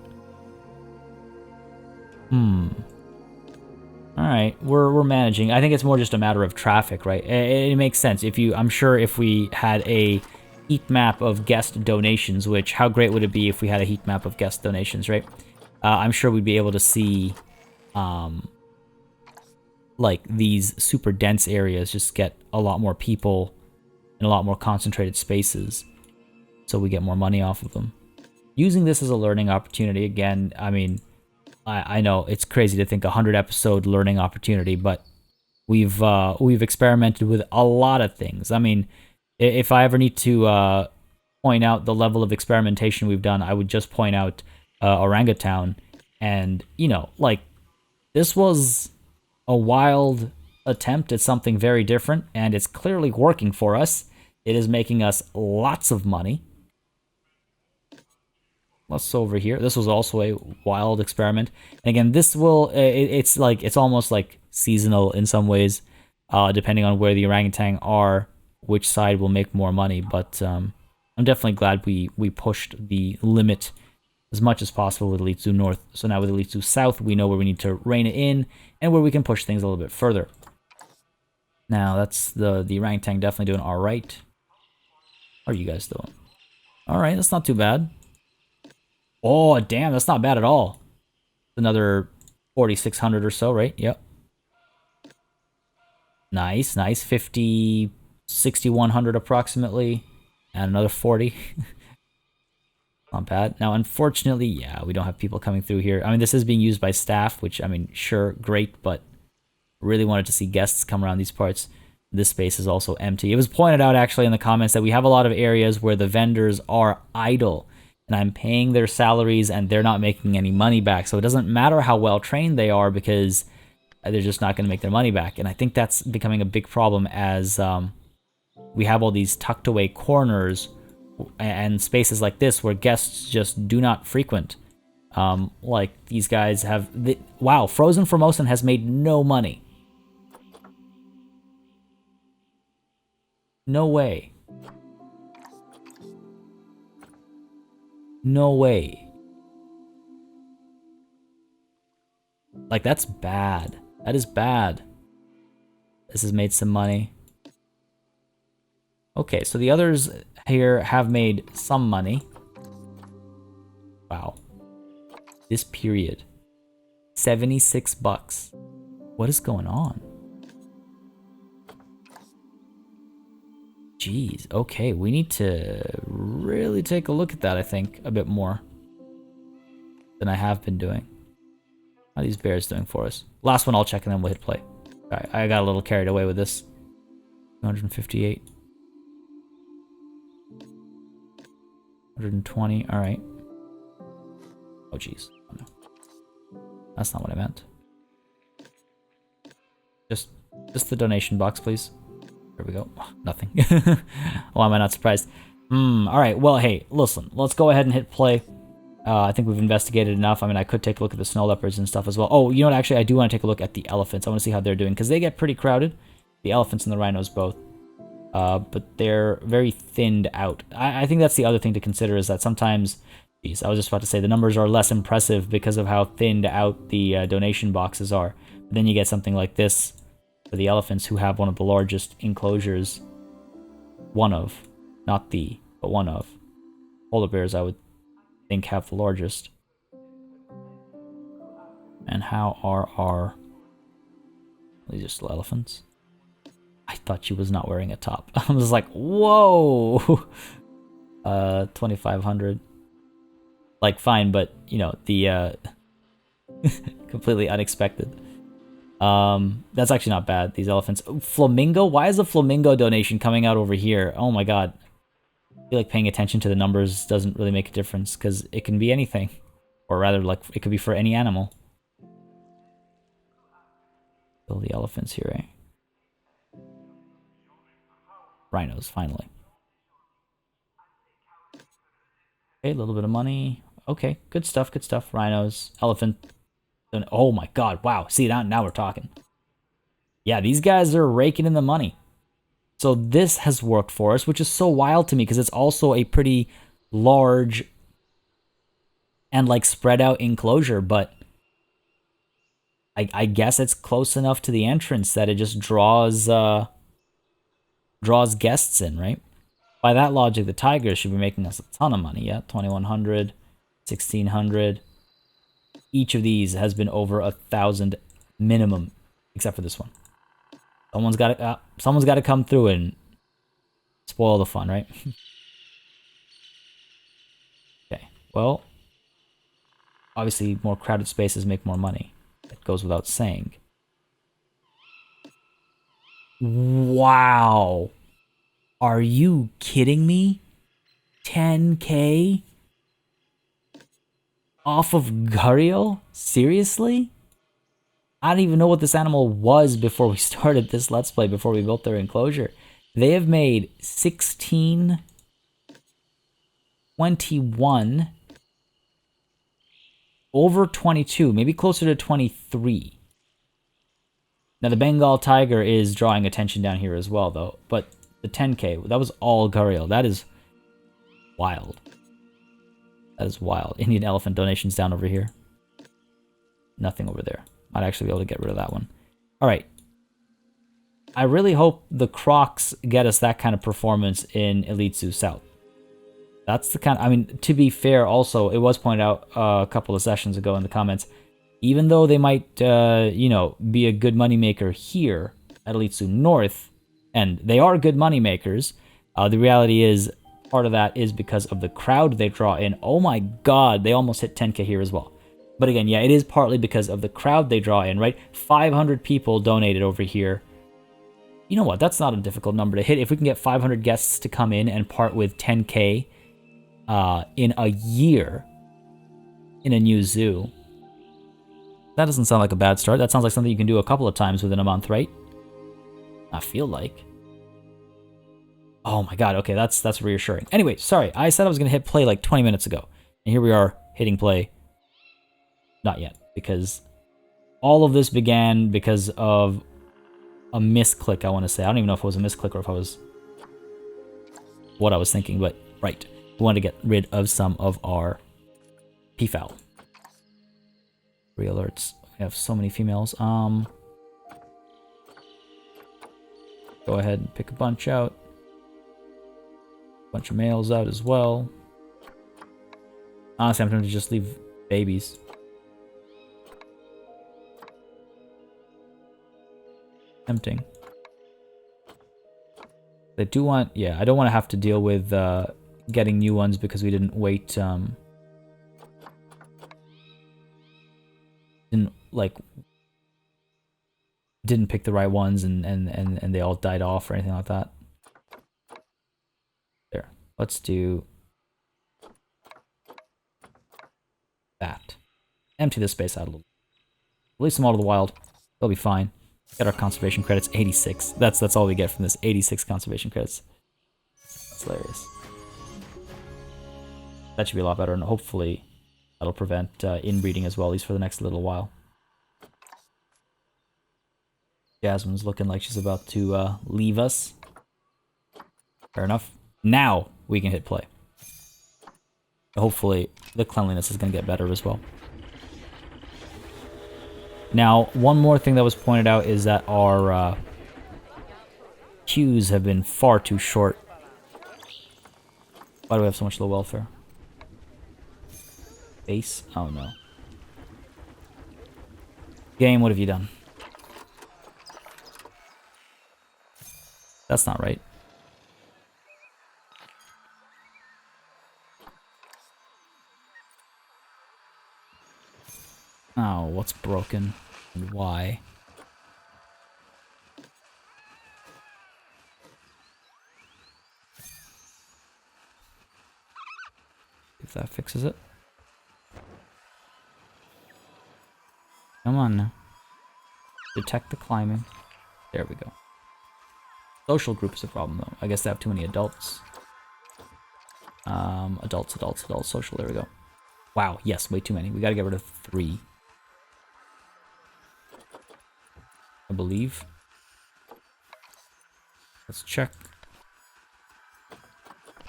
Alright, we're managing. I think it's more just a matter of traffic, right? It makes sense. I'm sure if we had a heat map of guest donations, which how great would it be if we had a heat map of guest donations, right? I'm sure we'd be able to see like these super dense areas just get a lot more people in a lot more concentrated spaces, so we get more money off of them. Using this as a learning opportunity, again, I mean, I know it's crazy to think 100 episode learning opportunity, but we've experimented with a lot of things. I mean, if I ever need to point out the level of experimentation we've done, I would just point out Orangutan, and you know, like, this was a wild attempt at something very different, and it's clearly working for us. It is making us lots of money. Let's over here. This was also a wild experiment. And again, this will, it's almost like seasonal in some ways, depending on where the orangutan are, which side will make more money. But I'm definitely glad we pushed the limit as much as possible with Elite Zoo North. So now with Elite Zoo South, we know where we need to rein it in and where we can push things a little bit further. Now, that's the orangutan definitely doing all right. How are you guys doing? All right, that's not too bad. Oh, damn, that's not bad at all. Another 4,600 or so, right? Yep. Nice, nice. 50, 6,100 approximately. And another 40. Not bad. Now, unfortunately, yeah, we don't have people coming through here. I mean, this is being used by staff, which, I mean, sure, great, but really wanted to see guests come around these parts. This space is also empty. It was pointed out, actually, in the comments that we have a lot of areas where the vendors are idle, and I'm paying their salaries and they're not making any money back. So it doesn't matter how well trained they are, because they're just not going to make their money back. And I think that's becoming a big problem as we have all these tucked away corners and spaces like this where guests just do not frequent. Like these guys have... wow, Frozen Formosan has made no money. No way. No way. Like, that's bad. That is bad. This has made some money. Okay, so the others here have made some money. Wow. This period. 76 bucks. What is going on? Jeez, okay, we need to really take a look at that, I think, a bit more than I have been doing. How are these bears doing for us? Last one I'll check and then we'll hit play. Alright, I got a little carried away with this. 258. 120, alright. Oh, jeez. Oh, no. That's not what I meant. Just the donation box, please. There we go. Oh, nothing. Why am I not surprised? Alright, well, hey, listen. Let's go ahead and hit play. I think we've investigated enough. I mean, I could take a look at the snow leopards and stuff as well. Oh, you know what? Actually, I do want to take a look at the elephants. I want to see how they're doing, because they get pretty crowded. The elephants and the rhinos both. But they're very thinned out. I think that's the other thing to consider, is that sometimes... Geez, I was just about to say the numbers are less impressive because of how thinned out the donation boxes are. But then you get something like this for the elephants, who have one of the largest enclosures. One of. Not the, but one of. Polar bears, I would think, have the largest. And how are our... These are still elephants. I thought she was not wearing a top. I was like, whoa! 2,500. Like, fine, but, you know, the, completely unexpected. That's actually not bad, these elephants. Flamingo? Why is a flamingo donation coming out over here? Oh my god. I feel like paying attention to the numbers doesn't really make a difference, because it can be anything. Or rather, like, it could be for any animal. Kill the elephants here, eh? Rhinos, finally. Okay, a little bit of money. Okay, good stuff, good stuff. Rhinos, elephant. Oh my god, wow. See, now we're talking. Yeah, these guys are raking in the money. So this has worked for us, which is so wild to me, because it's also a pretty large and, like, spread out enclosure, but I guess it's close enough to the entrance that it just draws guests in, right? By that logic, the tigers should be making us a ton of money. Yeah, 2,100, 1,600. Each of these has been over 1,000 minimum, except for this one. Someone's got to come through and spoil the fun, right? Okay. Well, obviously, more crowded spaces make more money. It goes without saying. Wow. Are you kidding me? 10K? Off of Guriel? Seriously? I don't even know what this animal was before we started this Let's Play, before we built their enclosure. They have made 16, 21, over 22, maybe closer to 23. Now, the Bengal tiger is drawing attention down here as well, though. But the 10K, that was all Guriel. That is wild. That is wild. Indian elephant donations down over here. Nothing over there. Might actually be able to get rid of that one. All right. I really hope the Crocs get us that kind of performance in Elite Zoo South. That's the kind of, I mean, to be fair, also, it was pointed out a couple of sessions ago in the comments, even though they might, you know, be a good moneymaker here at Elite Zoo North, and they are good moneymakers, the reality is, part of that is because of the crowd they draw in. Oh my god, they almost hit 10K here as well. But again, yeah, it is partly because of the crowd they draw in, right? 500 people donated over here. You know what? That's not a difficult number to hit. If we can get 500 guests to come in and part with 10K in a year in a new zoo, that doesn't sound like a bad start. That sounds like something you can do a couple of times within a month, right? I feel like. Oh my god, okay, that's reassuring. Anyway, sorry, I said I was going to hit play like 20 minutes ago. And here we are, hitting play. Not yet, because all of this began because of a misclick, I want to say. I don't even know if it was a misclick or if I was... what I was thinking, but right. We want to get rid of some of our peafowl. Re-alerts. We have so many females. Go ahead and pick a bunch out. Bunch of males out as well. Honestly, I'm tempted to just leave babies. Tempting. I do want, yeah, I don't want to have to deal with getting new ones because we didn't wait, didn't pick the right ones and they all died off or anything like that. There. Let's do that. Empty this space out a little. Release them all to the wild. They'll be fine. Get our conservation credits, 86. That's all we get from this, 86 conservation credits. That's hilarious. That should be a lot better, and hopefully that'll prevent inbreeding as well, at least for the next little while. Jasmine's looking like she's about to leave us. Fair enough. Now we can hit play. Hopefully the cleanliness is going to get better as well. Now, one more thing that was pointed out is that our queues have been far too short. Why do we have so much low welfare? Base? Oh no. Game, what have you done? That's not right. Oh, what's broken? And why? if that fixes it. Come on now. Detect the climbing. There we go. Social group is a problem, though. I guess they have too many adults. Adults, social. There we go. Wow, yes, way too many. We gotta get rid of 3. I believe. Let's check.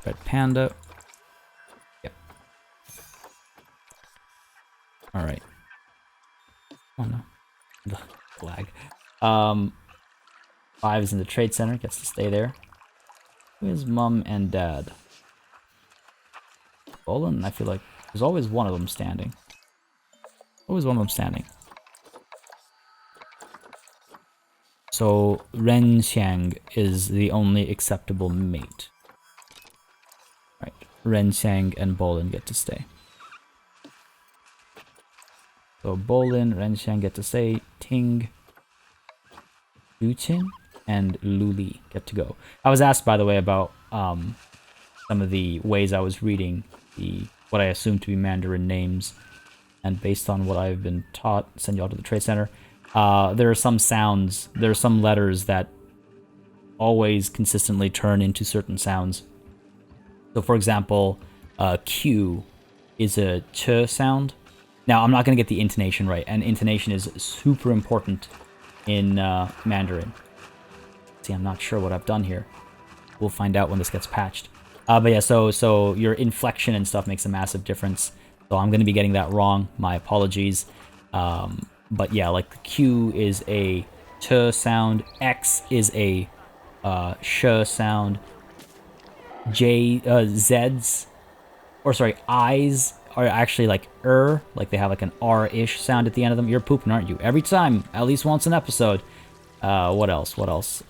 Red panda. Yep. Alright. Oh no. The flag. 5 is in the trade center, gets to stay there. Who is mom and dad? Bolin, I feel like there's always one of them standing. Always one of them standing. So Ren Xiang is the only acceptable mate. Right. Ren Xiang and Bolin get to stay. So Bolin, Ren Xiang get to stay. Ting, Yuqin, and Luli get to go. I was asked, by the way, about some of the ways I was reading what I assume to be Mandarin names, and based on what I've been taught, send y'all to the trade center. There are some sounds, there are some letters that always consistently turn into certain sounds. So, for example, Q is a ch sound. Now, I'm not going to get the intonation right, and intonation is super important in Mandarin. See, I'm not sure what I've done here. We'll find out when this gets patched. But yeah, so your inflection and stuff makes a massive difference. So I'm going to be getting that wrong. My apologies. But yeah, like the Q is a ch sound. X is a sh sound. Z's, or sorry, I's are actually like like they have like an R-ish sound at the end of them. You're pooping, aren't you? Every time, at least once an episode. What else?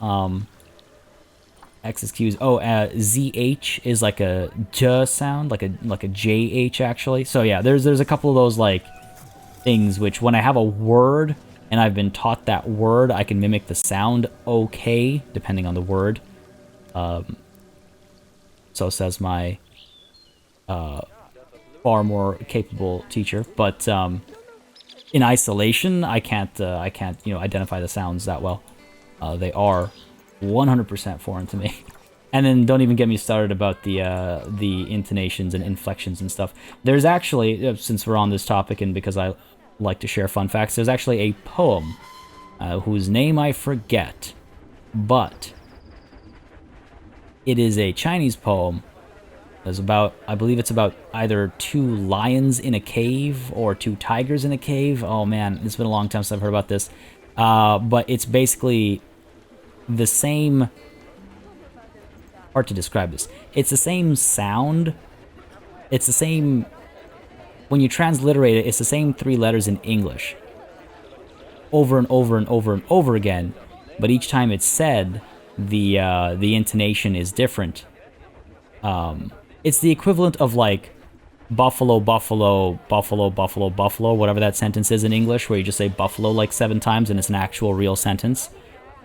X's, Q's. Oh, ZH is like a J sound, like a JH actually. So yeah, there's a couple of those like things which when I have a word and I've been taught that word, I can mimic the sound okay, depending on the word. So says my far more capable teacher, but in isolation, I can't identify the sounds that well. They are 100% foreign to me. And then don't even get me started about the intonations and inflections and stuff. There's actually, since we're on this topic and because I like to share fun facts, there's actually a poem whose name I forget, but it is a Chinese poem. It's about, I believe it's about either 2 lions in a cave or 2 tigers in a cave. Oh man, it's been a long time since I've heard about this. But it's basically the same... Hard to describe this. It's the same sound. It's the same... When you transliterate it, it's the same 3 letters in English. Over and over and over and over again. But each time it's said, the intonation is different. It's the equivalent of like buffalo, buffalo, buffalo, buffalo, buffalo, whatever that sentence is in English, where you just say buffalo like 7 times and it's an actual real sentence.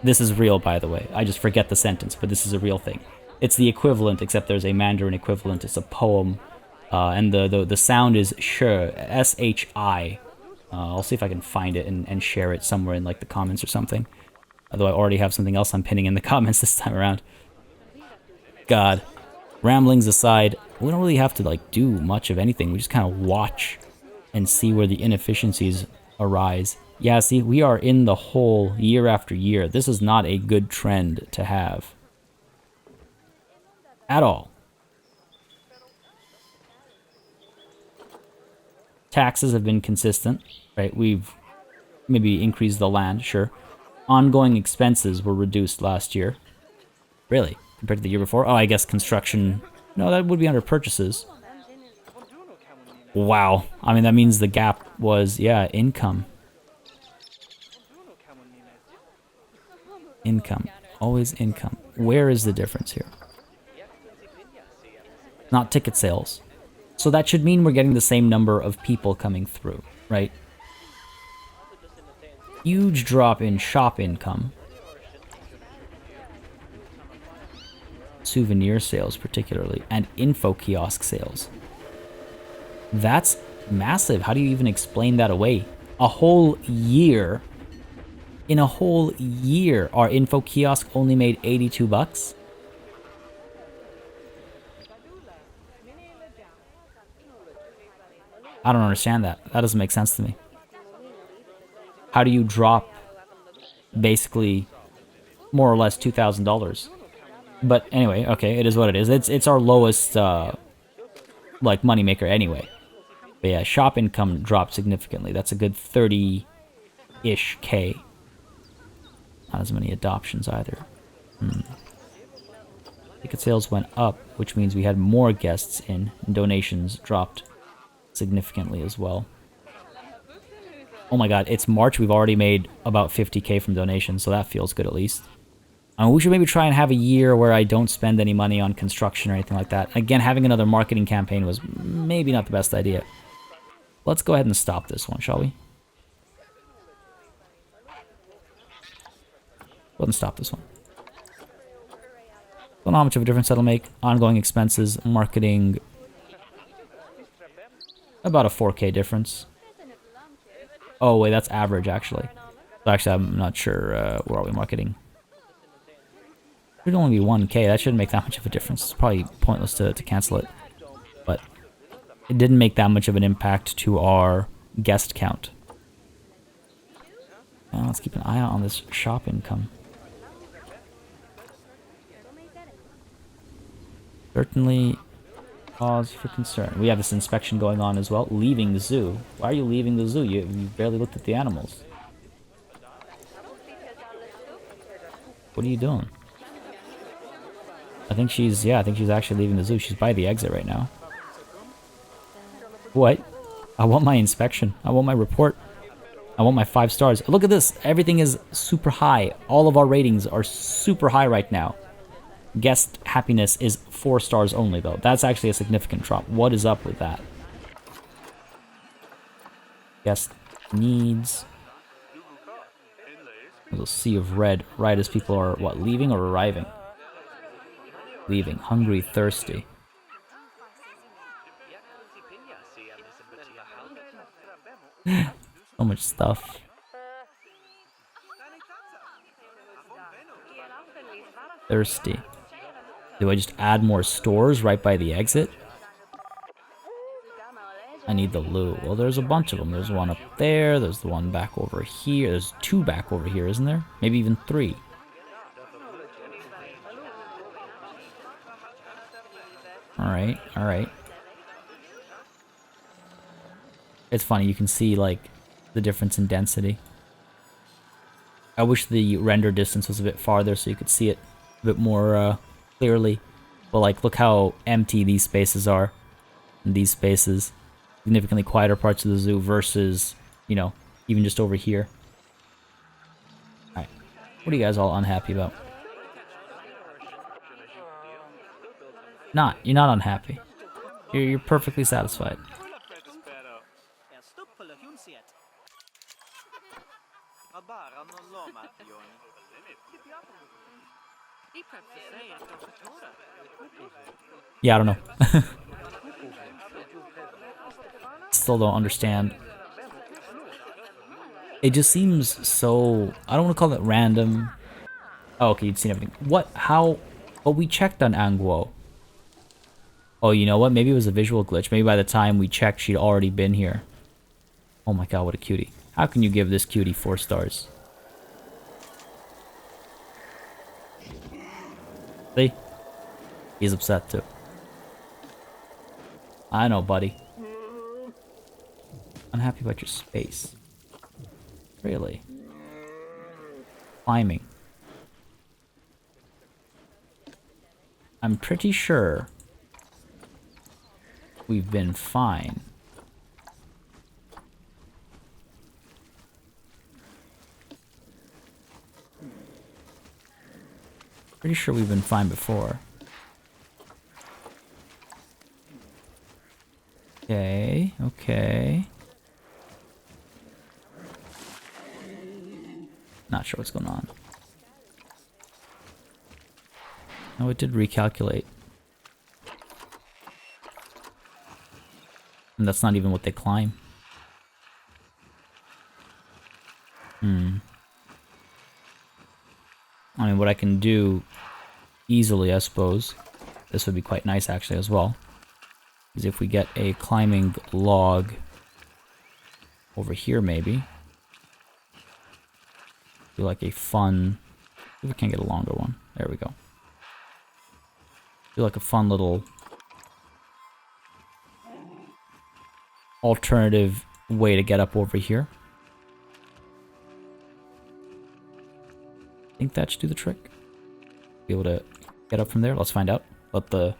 This is real, by the way. I just forget the sentence, but this is a real thing. It's the equivalent, except there's a Mandarin equivalent. It's a poem, and the sound is sh, S-H-I. I'll see if I can find it and share it somewhere in like the comments or something. Although I already have something else I'm pinning in the comments this time around. God. Ramblings aside, we don't really have to like do much of anything. We just kind of watch and see where the inefficiencies arise. Yeah, see, we are in the hole year after year. This is not a good trend to have. At all. Taxes have been consistent, right? We've maybe increased the land, sure. Ongoing expenses were reduced last year. Really? Compared to the year before? Oh, I guess construction... No, that would be under purchases. Wow. I mean, that means the gap was, yeah, income. Income. Always income. Where is the difference here? Not ticket sales. So that should mean we're getting the same number of people coming through, right? Huge drop in shop income. Souvenir sales particularly, and info kiosk sales. That's massive. How do you even explain that away? A whole year. In a whole year, our info kiosk only made 82 bucks? I don't understand that. That doesn't make sense to me. How do you drop basically more or less $2,000? But anyway, okay, it is what it is. It's our lowest like moneymaker anyway. But yeah, shop income dropped significantly. That's a good 30-ish K. Not as many adoptions either. Ticket sales went up, which means we had more guests in, and donations dropped significantly as well. Oh my god, it's March. We've already made about 50K from donations, so that feels good at least. We should maybe try and have a year where I don't spend any money on construction or anything like that. Again, having another marketing campaign was maybe not the best idea. Let's go ahead and stop this one, shall we? Go ahead and stop this one. Don't know how much of a difference that'll make. Ongoing expenses, marketing, about a 4K difference. Oh wait, that's average actually. So actually, I'm not sure. Where are we marketing? It would only be 1K. That shouldn't make that much of a difference. It's probably pointless to cancel it. But it didn't make that much of an impact to our guest count. Now let's keep an eye out on this shop income. Certainly cause for concern. We have this inspection going on as well. Leaving the zoo. Why are you leaving the zoo? You barely looked at the animals. What are you doing? I think she's actually leaving the zoo. She's by the exit right now. What? I want my inspection. I want my report. I want my 5 stars. Look at this. Everything is super high. All of our ratings are super high right now. Guest happiness is 4 stars only, though. That's actually a significant drop. What is up with that? Guest needs. There's a sea of red right as people are, what, leaving or arriving? Leaving. Hungry, thirsty. So much stuff. Thirsty. Do I just add more stores right by the exit? I need the loo. Well, there's a bunch of them. There's one up there. There's the one back over here. There's 2 back over here, isn't there? Maybe even 3. Alright, alright. It's funny, you can see, like, the difference in density. I wish the render distance was a bit farther so you could see it a bit more clearly. But, like, look how empty these spaces are. And these spaces. Significantly quieter parts of the zoo versus, you know, even just over here. Alright. What are you guys all unhappy about? You're not unhappy. You're perfectly satisfied. Yeah, I don't know. Still don't understand. It just seems so... I don't want to call it random. Oh, okay, you'd seen everything. What? How? Oh, we checked on Anguo. Oh, you know what? Maybe it was a visual glitch. Maybe by the time we checked, she'd already been here. Oh my god, what a cutie. How can you give this cutie 4 stars? See? He's upset too. I know, buddy. Unhappy about your space. Really? Climbing. I'm pretty sure we've been fine. Pretty sure we've been fine before. Okay, okay. Not sure what's going on. Oh, it did recalculate. And that's not even what they climb. I mean, what I can do easily, I suppose, this would be quite nice actually as well, is if we get a climbing log over here maybe. Do like a fun... If we can get a longer one. There we go. Do like a fun little alternative way to get up over here. I think that should do the trick. Be able to get up from there. Let's find out. Let the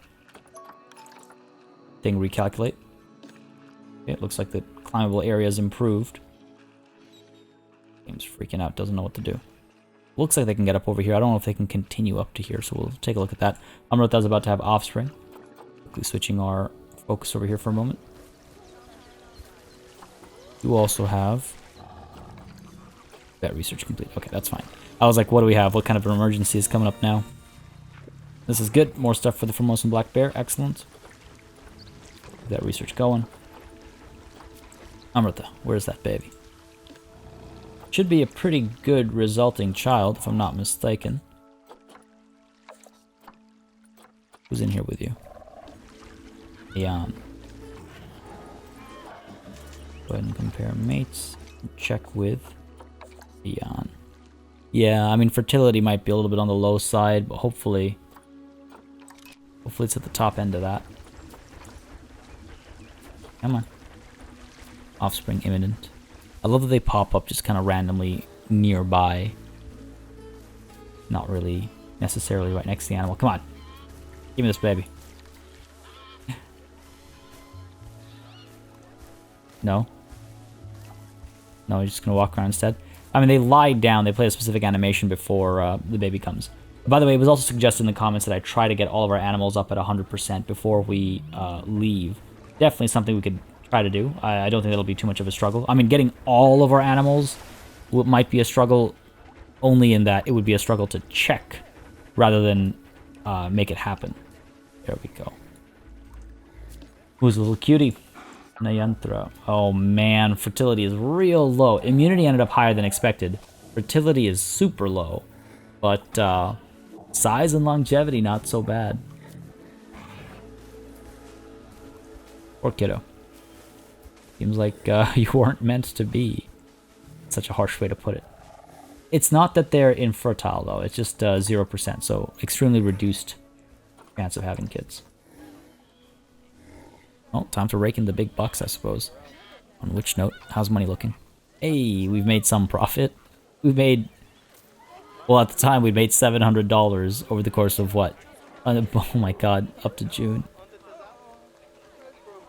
thing recalculate. Okay, it looks like the climbable area is improved. Game's freaking out, doesn't know what to do. Looks like they can get up over here. I don't know if they can continue up to here, so we'll take a look at that. MAMMOTH is about to have offspring. Quickly switching our focus over here for a moment. You also have that research complete. Okay, that's fine. I was like, what do we have? What kind of an emergency is coming up now? This is good. More stuff for the Formosan black bear. Excellent. Get that research going. Amrita, where's that baby? Should be a pretty good resulting child, if I'm not mistaken. Who's in here with you? Jan. Go ahead and compare mates. Check with Jan. Yeah, I mean, fertility might be a little bit on the low side, but hopefully it's at the top end of that. Come on. Offspring imminent. I love that they pop up just kind of randomly nearby. Not really necessarily right next to the animal. Come on. Give me this baby. No? No, you're just going to walk around instead? I mean, they lie down. They play a specific animation before the baby comes. By the way, it was also suggested in the comments that I try to get all of our animals up at 100% before we leave. Definitely something we could try to do. I don't think that'll be too much of a struggle. I mean, getting all of our animals might be a struggle, only in that it would be a struggle to check rather than make it happen. There we go. Who's a little cutie? Nayanthra. Oh man, fertility is real low. Immunity ended up higher than expected. Fertility is super low. But size and longevity, not so bad. Poor kiddo. Seems like you weren't meant to be. Such a harsh way to put it. It's not that they're infertile, though. It's just 0%, so extremely reduced chance of having kids. Well, time to rake in the big bucks, I suppose. On which note, how's money looking? Hey, we've made some profit. We've made... Well, at the time, we made $700 over the course of what? Oh my god, up to June.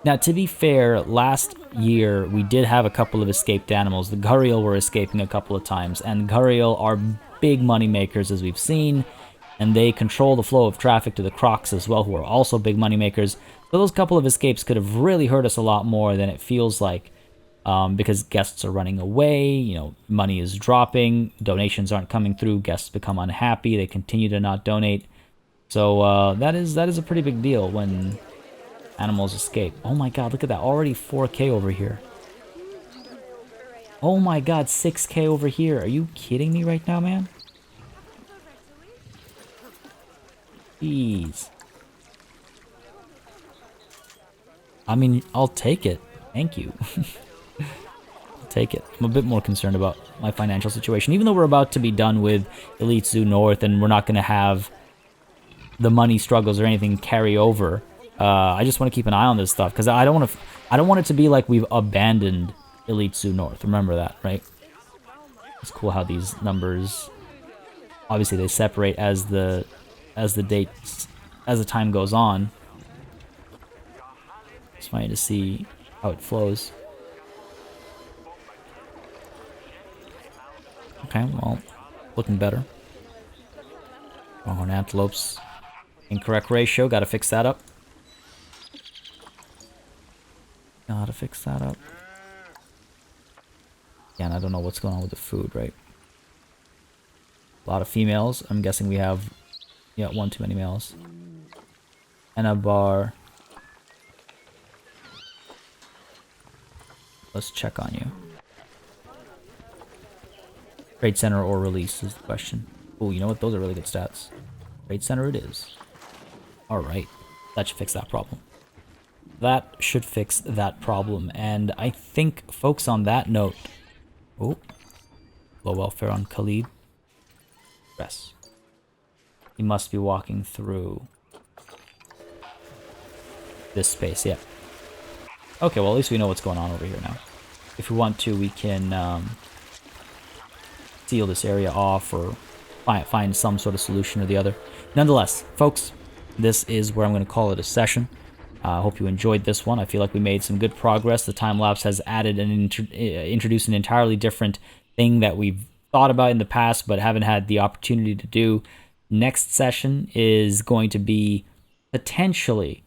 Now, to be fair, last year we did have a couple of escaped animals. The gharial were escaping a couple of times, and gharial are big money makers, as we've seen, and they control the flow of traffic to the crocs as well, who are also big money makers. So those couple of escapes could have really hurt us a lot more than it feels like, because guests are running away, you know, money is dropping, donations aren't coming through, guests become unhappy, they continue to not donate. So that is a pretty big deal when animals escape. Oh my god, look at that. Already 4K over here. Oh my god, 6K over here. Are you kidding me right now, man? Jeez. I mean, I'll take it. Thank you. I'll take it. I'm a bit more concerned about my financial situation. Even though we're about to be done with Elite Zoo North and we're not going to have the money struggles or anything carry over, I just want to keep an eye on this stuff because I don't want it to be like we've abandoned Elite Zoo North. Remember that, right? It's cool how these numbers, obviously they separate as the dates, as the time goes on. It's funny to see how it flows. Okay, well, looking better. Pronghorn antelopes, incorrect ratio. Got to fix that up. Gotta fix that up. Again, I don't know what's going on with the food, right? A lot of females. I'm guessing we have, yeah, one too many males. And a bar. Let's check on you. Trade center or release is the question. Oh, you know what? Those are really good stats. Trade center it is. Alright. That should fix that problem. That should fix that problem. And I think, folks, on that note... Oh. Low welfare on Khalid. Press. He must be walking through this space, yeah. Okay, well, at least we know what's going on over here now. If we want to, we can seal this area off or find some sort of solution or the other. Nonetheless, folks, this is where I'm going to call it a session. I hope you enjoyed this one. I feel like we made some good progress. The time-lapse has added and introduced an entirely different thing that we've thought about in the past but haven't had the opportunity to do. Next session is going to be potentially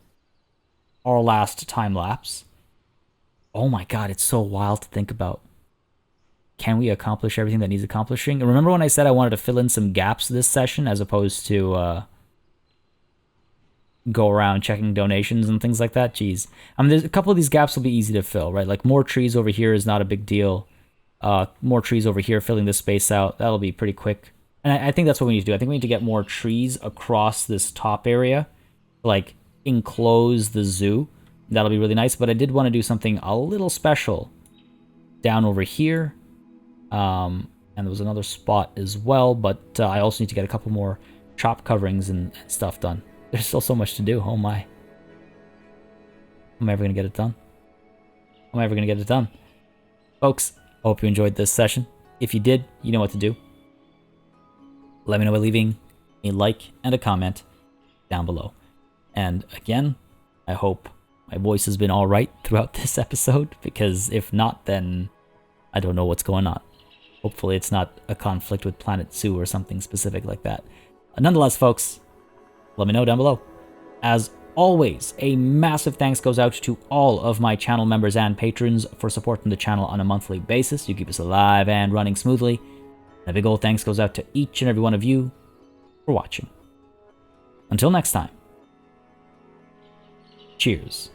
our last time-lapse. Oh my god, it's so wild to think about. Can we accomplish everything that needs accomplishing? Remember when I said I wanted to fill in some gaps this session as opposed to go around checking donations and things like that? Jeez. I mean, there's a couple of these gaps will be easy to fill, right? Like more trees over here is not a big deal. More trees over here filling this space out. That'll be pretty quick. And I think that's what we need to do. I think we need to get more trees across this top area. Like, enclose the zoo. That'll be really nice. But I did want to do something a little special down over here. And there was another spot as well. But I also need to get a couple more chop coverings and stuff done. There's still so much to do. Oh my. Am I ever going to get it done? Am I ever going to get it done? Folks, I hope you enjoyed this session. If you did, you know what to do. Let me know by leaving a like and a comment down below. And again, I hope my voice has been alright throughout this episode, because if not, then I don't know what's going on. Hopefully it's not a conflict with Planet Zoo or something specific like that. Nonetheless, folks, let me know down below. As always, a massive thanks goes out to all of my channel members and patrons for supporting the channel on a monthly basis. You keep us alive and running smoothly. And a big old thanks goes out to each and every one of you for watching. Until next time, cheers.